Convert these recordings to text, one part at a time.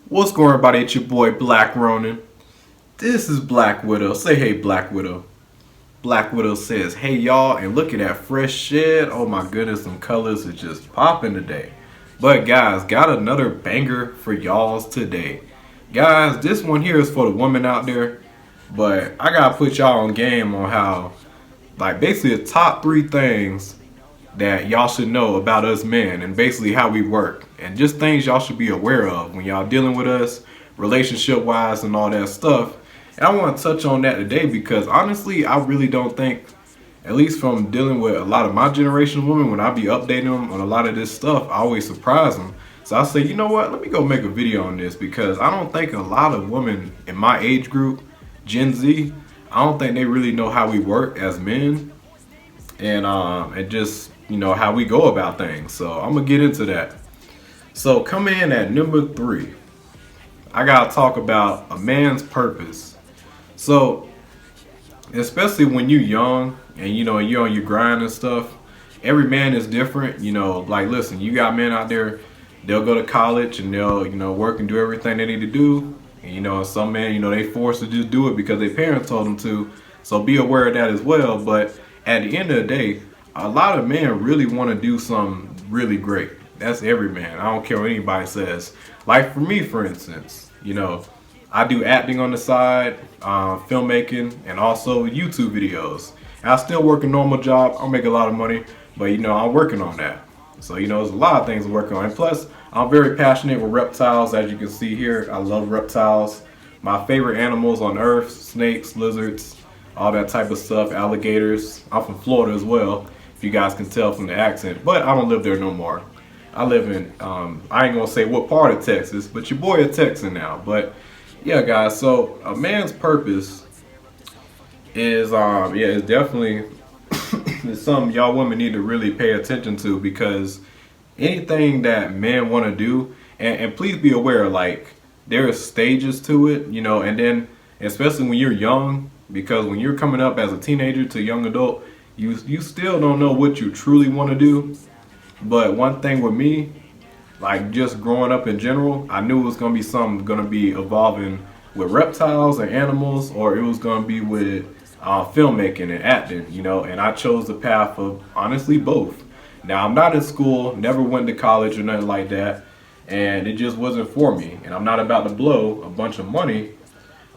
What's going on, everybody? It's your boy Black Ronin. This is Black Widow. Say hey, Black Widow. Black Widow says, hey y'all, and look at that fresh shed. Oh my goodness, some colors are just popping today. But guys, got another banger for y'all's today. Guys, this one here is for the women out there. But I gotta put y'all on game on how, like, basically the top three things that y'all should know about us men and basically how we work and just things y'all should be aware of when y'all dealing with us relationship wise and all that stuff. And I want to touch on that today because honestly I really don't think, at least from dealing with a lot of my generation of women, when I be updating them on a lot of this stuff, I always surprise them. So I say, you know what, let me go make a video on this because I don't think a lot of women in my age group, Gen Z, I don't think they really know how we work as men and just how we go about things. So I'm gonna get into that. So coming in at number 3, I gotta talk about a man's purpose. So especially when you're young and you're on your grind and stuff, every man is different. Like, listen, you got men out there, they'll go to college and they'll work and do everything they need to do. And some men, they forced to just do it because their parents told them to. So be aware of that as well. But at the end of the day, a lot of men really want to do something really great. That's every man. I don't care what anybody says. Like for me, for instance, I do acting on the side, filmmaking, and also YouTube videos. And I still work a normal job. I make a lot of money, but I'm working on that. So there's a lot of things to work on. And plus, I'm very passionate with reptiles. As you can see here, I love reptiles. My favorite animals on earth: snakes, lizards, all that type of stuff, alligators. I'm from Florida as well, if you guys can tell from the accent, but I don't live there no more. I live in, I ain't gonna say what part of Texas, but your boy a Texan now. But yeah, guys, so a man's purpose is, is definitely it's something y'all women need to really pay attention to because anything that men want to do, and please be aware, like, there are stages to it, and then especially when you're young, because when you're coming up as a teenager to young adult, you still don't know what you truly want to do. But one thing with me, like just growing up in general, I knew it was going to be something going to be evolving with reptiles and animals, or it was going to be with filmmaking and acting, and I chose the path of honestly both. Now, I'm not in school, never went to college or nothing like that, and it just wasn't for me. And I'm not about to blow a bunch of money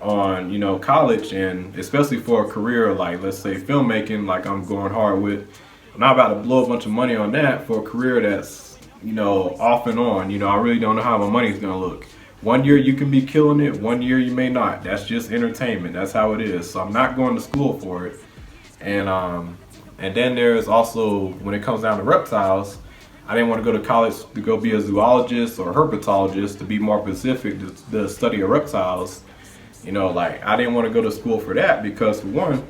on college, and especially for a career like, let's say, filmmaking, like I'm going hard with. I'm not about to blow a bunch of money on that for a career that's off and on. I really don't know how my money's gonna look. One year you can be killing it, one year you may not. That's just entertainment. That's how it is. So I'm not going to school for it. And then there's also, when it comes down to reptiles, I didn't want to go to college to go be a zoologist or herpetologist, to be more specific, the study of reptiles. Like, I didn't want to go to school for that because, for one,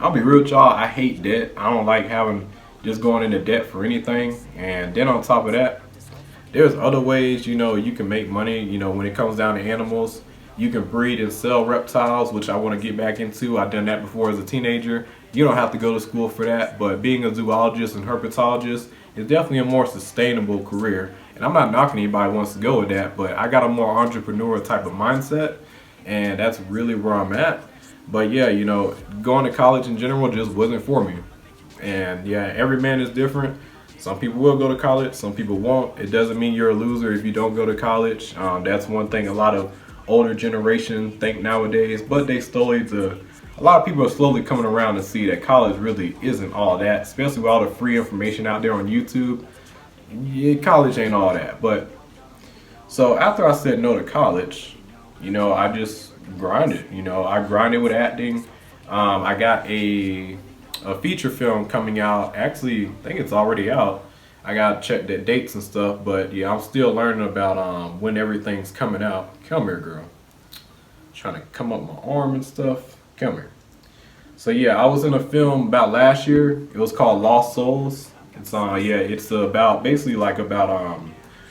I'll be real with y'all, I hate debt. I don't like having just going into debt for anything. And then on top of that, there's other ways, you can make money, when it comes down to animals. You can breed and sell reptiles, which I want to get back into. I've done that before as a teenager. You don't have to go to school for that, but being a zoologist and herpetologist is definitely a more sustainable career. And I'm not knocking anybody who wants to go with that, but I got a more entrepreneur type of mindset, and that's really where I'm at. But yeah, going to college in general just wasn't for me. And yeah, every man is different. Some people will go to college, some people won't. It doesn't mean you're a loser if you don't go to college. That's one thing a lot of older generation think nowadays, but a lot of people are slowly coming around to see that college really isn't all that, especially with all the free information out there on YouTube. Yeah, college ain't all that. But so after I said no to college, I just grinded. I grinded with acting. I got a feature film coming out. Actually, I think it's already out. I gotta check the dates and stuff, but yeah, I'm still learning about when everything's coming out. Come here, girl. Trying to come up my arm and stuff. Come here. So yeah, I was in a film about last year. It was called Lost Souls. It's about basically like about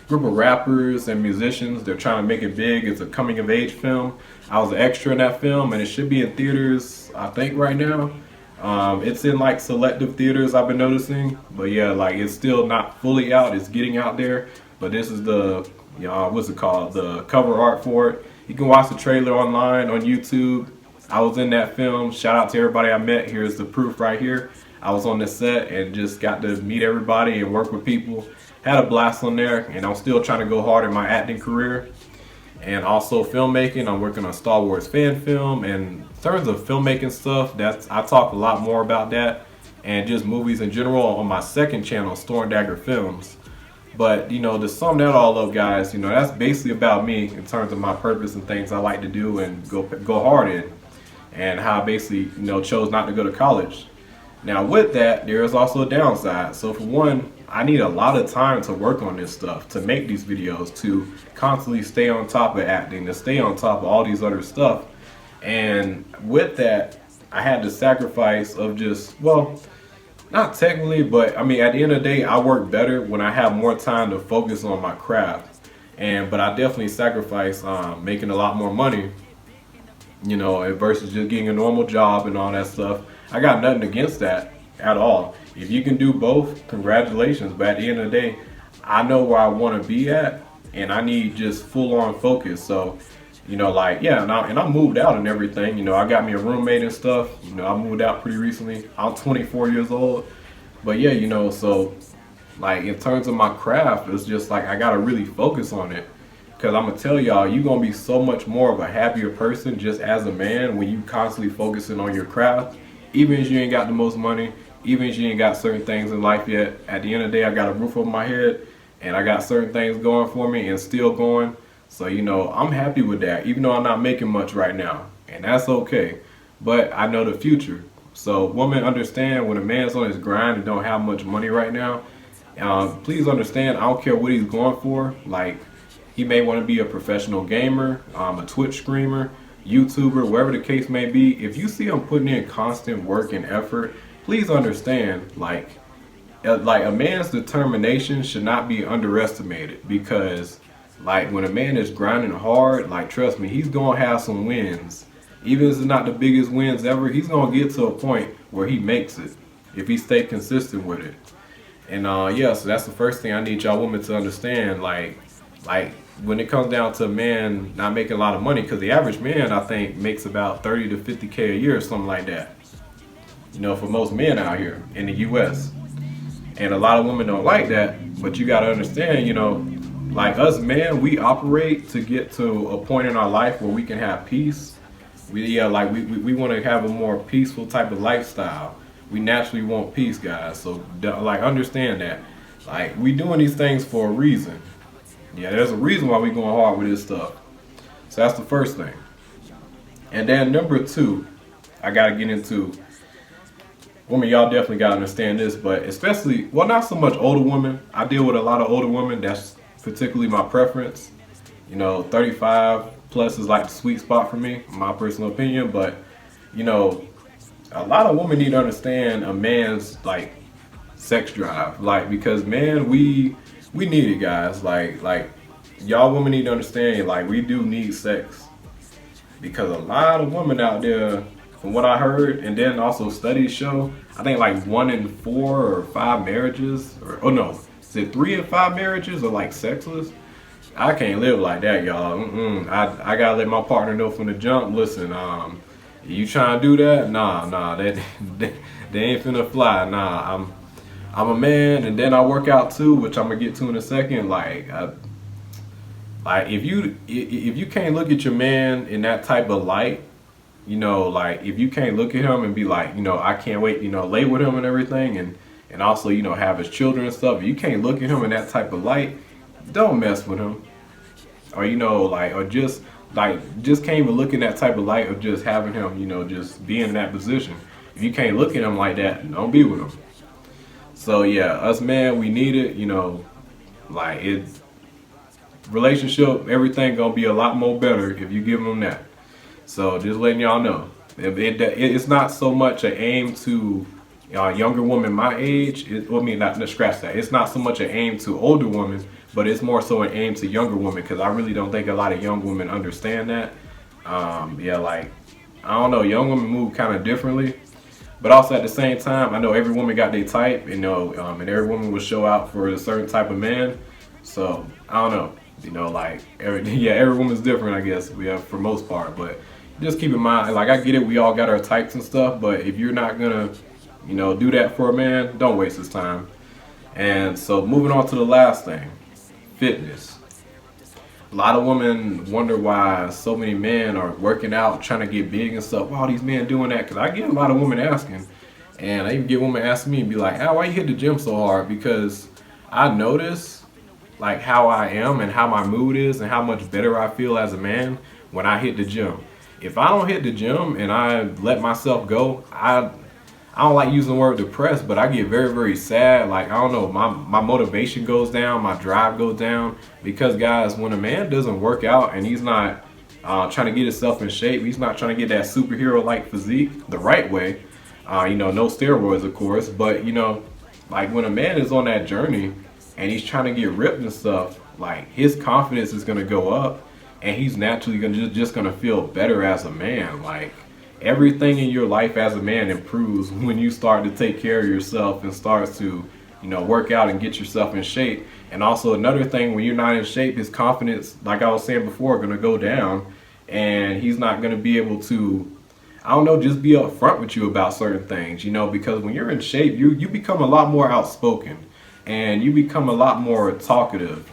group of rappers and musicians. They're trying to make it big. It's a coming of age film. I was an extra in that film, and it should be in theaters, I think, right now. It's in like selective theaters, I've been noticing, but yeah, like it's still not fully out. It's getting out there, but this is the what's it called? The cover art for it. You can watch the trailer online on YouTube. I was in that film. Shout out to everybody I met. Here's the proof right here. I was on the set and just got to meet everybody and work with people. Had a blast on there, and I'm still trying to go hard in my acting career. And also filmmaking. I'm working on Star Wars fan film. And in terms of filmmaking stuff, I talk a lot more about that. And just movies in general on my second channel, Dagger Films. But, to sum that all up, guys, that's basically about me in terms of my purpose and things I like to do and go hard in. And how I basically, chose not to go to college. Now, with that, there is also a downside. So, for one, I need a lot of time to work on this stuff, to make these videos, to constantly stay on top of acting, to stay on top of all these other stuff. And with that, I had to sacrifice of just, well, not technically, but I mean, at the end of the day, I work better when I have more time to focus on my craft. But I definitely sacrifice making a lot more money, versus just getting a normal job and all that stuff. I got nothing against that at all. If you can do both, congratulations. But at the end of the day, I know where I want to be at, and I need just full on focus. So, and I moved out and everything. I got me a roommate and stuff. I moved out pretty recently. I'm 24 years old. But yeah, so like in terms of my craft, it's just like I gotta really focus on it. Because I'm gonna tell y'all, you're gonna be so much more of a happier person just as a man when you constantly focusing on your craft. Even if you ain't got the most money, even if you ain't got certain things in life yet, at the end of the day, I got a roof over my head and I got certain things going for me and still going. So, I'm happy with that, even though I'm not making much right now. And that's okay. But I know the future. So, women, understand when a man's on his grind and don't have much money right now, please understand, I don't care what he's going for. Like, he may want to be a professional gamer, a Twitch streamer, YouTuber, wherever the case may be. If you see him putting in constant work and effort, please understand, like a man's determination should not be underestimated. Because, like, when a man is grinding hard, like, trust me, he's gonna have some wins. Even if it's not the biggest wins ever, he's gonna get to a point where he makes it if he stay consistent with it. And so that's the first thing I need y'all women to understand. Like when it comes down to a man not making a lot of money, because the average man, I think, makes about 30 to 50K a year or something like that. For most men out here in the U.S. And a lot of women don't like that, but you gotta understand, like us men, we operate to get to a point in our life where we can have peace. We want to have a more peaceful type of lifestyle. We naturally want peace, guys. So understand that. Like, we doing these things for a reason. Yeah, there's a reason why we going hard with this stuff. So that's the first thing. And then number two, I gotta get into. Women, y'all definitely gotta understand this, but especially, well, not so much older women. I deal with a lot of older women. That's particularly my preference. 35 plus is like the sweet spot for me, in my personal opinion. But, a lot of women need to understand a man's, like, sex drive. Like, because, man, we need it, guys. Like, y'all women need to understand, like, we do need sex. Because a lot of women out there, from what I heard, and then also studies show, I think like 1 in 4 or 5 marriages, is it 3 in 5 marriages are like sexless? I can't live like that, y'all. I gotta let my partner know from the jump. Listen, you trying to do that? Nah, that they ain't finna fly. Nah, I'm a man, and then I work out too, which I'm gonna get to in a second. Like if you can't look at your man in that type of light, like if you can't look at him and be like, I can't wait, lay with him and everything, and also, have his children and stuff. If you can't look at him in that type of light, don't mess with him. Or or just can't even look in that type of light of just having him, just being in that position. If you can't look at him like that, don't be with him. So yeah, us men, we need it, it's relationship, everything gonna be a lot more better if you give them that. So just letting y'all know, it's not so much an aim to younger women my age. Not scratch that. It's not so much an aim to older women, but it's more so an aim to younger women, because I really don't think a lot of young women understand that. I don't know, young women move kind of differently, but also at the same time, I know every woman got their type, and every woman will show out for a certain type of man. So I don't know. You know, like every woman's different, I guess. We have for most part, but just keep in mind, like I get it, we all got our types and stuff, but if you're not gonna, do that for a man, don't waste his time. And so moving on to the last thing, fitness. A lot of women wonder why so many men are working out, trying to get big and stuff. Why all these men doing that? Because I get a lot of women asking, and I even get women asking me and be like, "Al, why you hit the gym so hard?" Because I notice like how I am and how my mood is and how much better I feel as a man when I hit the gym. If I don't hit the gym and I let myself go, I don't like using the word depressed, but I get very, very sad. Like, I don't know, my motivation goes down, my drive goes down. Because, guys, when a man doesn't work out and he's not trying to get himself in shape, he's not trying to get that superhero-like physique the right way, no steroids, of course, but, like when a man is on that journey and he's trying to get ripped and stuff, like his confidence is going to go up and he's naturally just going to feel better as a man. Like, everything in your life as a man improves when you start to take care of yourself and start to, work out and get yourself in shape. And also another thing, when you're not in shape, his confidence, like I was saying before, going to go down, and he's not going to be able to, I don't know, just be upfront with you about certain things, because when you're in shape, you become a lot more outspoken and you become a lot more talkative.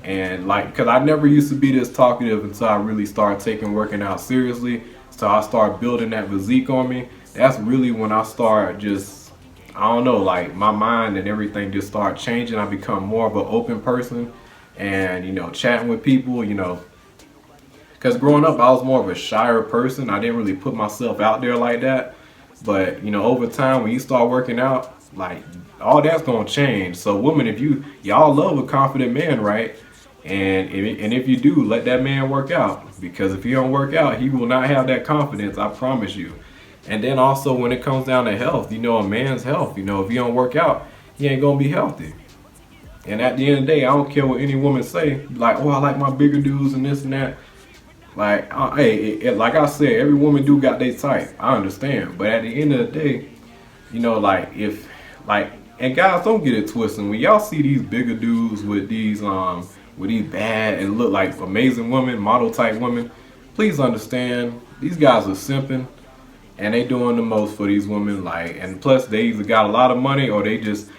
And like, because I never used to be this talkative until I really started taking working out seriously. So I start building that physique on me. That's really when I start just, I don't know, like my mind and everything just start changing. I become more of an open person and, chatting with people, because growing up, I was more of a shyer person. I didn't really put myself out there like that. But, over time, when you start working out, like all that's going to change. So women, if y'all love a confident man, right? And if you do, let that man work out, because if he don't work out, he will not have that confidence, I promise you. And then also when it comes down to health, a man's health, if he don't work out, he ain't gonna be healthy. And at the end of the day, I don't care what any woman say, like, oh, I like my bigger dudes and this and that. Like, like I said, every woman do got their type. I understand, but at the end of the day, and guys, don't get it twisted. When y'all see these bigger dudes with these bad and look like amazing women, model type women, please understand these guys are simping and they doing the most for these women. Like, and plus they either got a lot of money or they just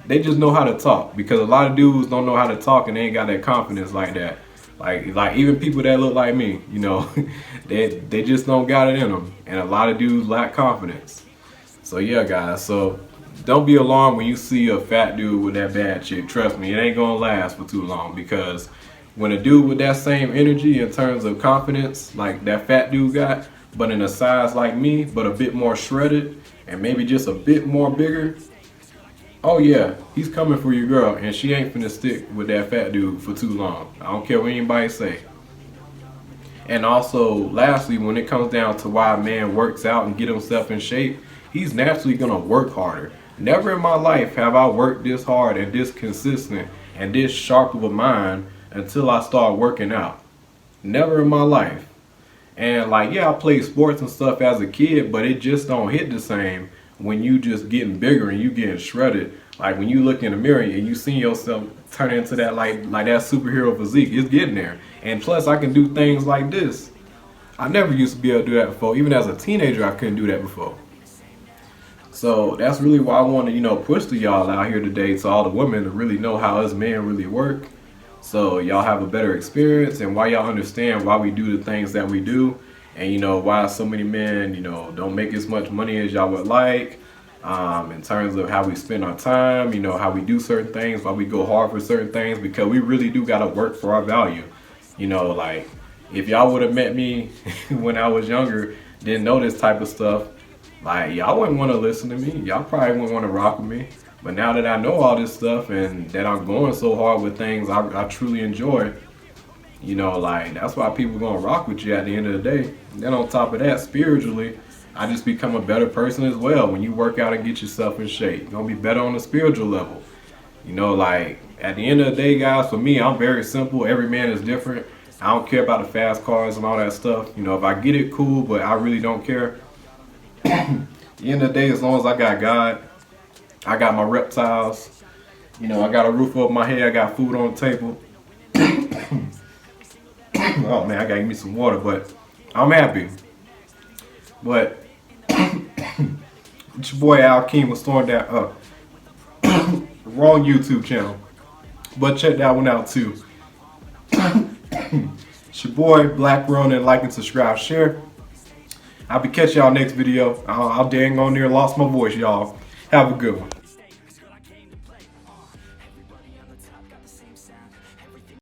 know how to talk, because a lot of dudes don't know how to talk and they ain't got that confidence like that. Like even people that look like me, they just don't got it in them, and a lot of dudes lack confidence. So yeah, guys, so don't be alarmed when you see a fat dude with that bad chick. Trust me, it ain't gonna last for too long, because when a dude with that same energy in terms of confidence like that fat dude got, but in a size like me, but a bit more shredded and maybe just a bit more bigger, oh yeah, he's coming for your girl, and she ain't finna stick with that fat dude for too long. I don't care what anybody say. And also, lastly, when it comes down to why a man works out and get himself in shape, he's naturally gonna work harder. Never in my life have I worked this hard and this consistent and this sharp of a mind until I start working out. Never in my life. And like, yeah, I played sports and stuff as a kid, but it just don't hit the same when you just getting bigger and you getting shredded. Like when you look in the mirror and you see yourself turn into that like that superhero physique, it's getting there. And plus I can do things like this. I never used to be able to do that before. Even as a teenager, I couldn't do that before. So that's really why I want to, push to y'all out here today, to all the women, to really know how us men really work. So y'all have a better experience, and why y'all understand why we do the things that we do, and why so many men, don't make as much money as y'all would like, in terms of how we spend our time, how we do certain things, why we go hard for certain things, because we really do got to work for our value. Like if y'all would have met me when I was younger, didn't know this type of stuff, like y'all wouldn't want to listen to me. Y'all probably wouldn't want to rock with me. But now that I know all this stuff and that I'm going so hard with things I truly enjoy, like that's why people gonna rock with you at the end of the day. And then on top of that, spiritually, I just become a better person as well. When you work out and get yourself in shape, you're gonna be better on the spiritual level. Like at the end of the day, guys, for me, I'm very simple. Every man is different. I don't care about the fast cars and all that stuff. If I get it, cool, but I really don't care. At the end of the day, as long as I got God, I got my reptiles, I got a roof over my head, I got food on the table. Oh man, I gotta give me some water, but I'm happy. But it's your boy Al King was throwing that up. Wrong YouTube channel. But check that one out too. It's your boy Black Ronin. Like and subscribe, share. I'll be catching y'all next video. I'll dang on there, lost my voice, y'all. Have a good one.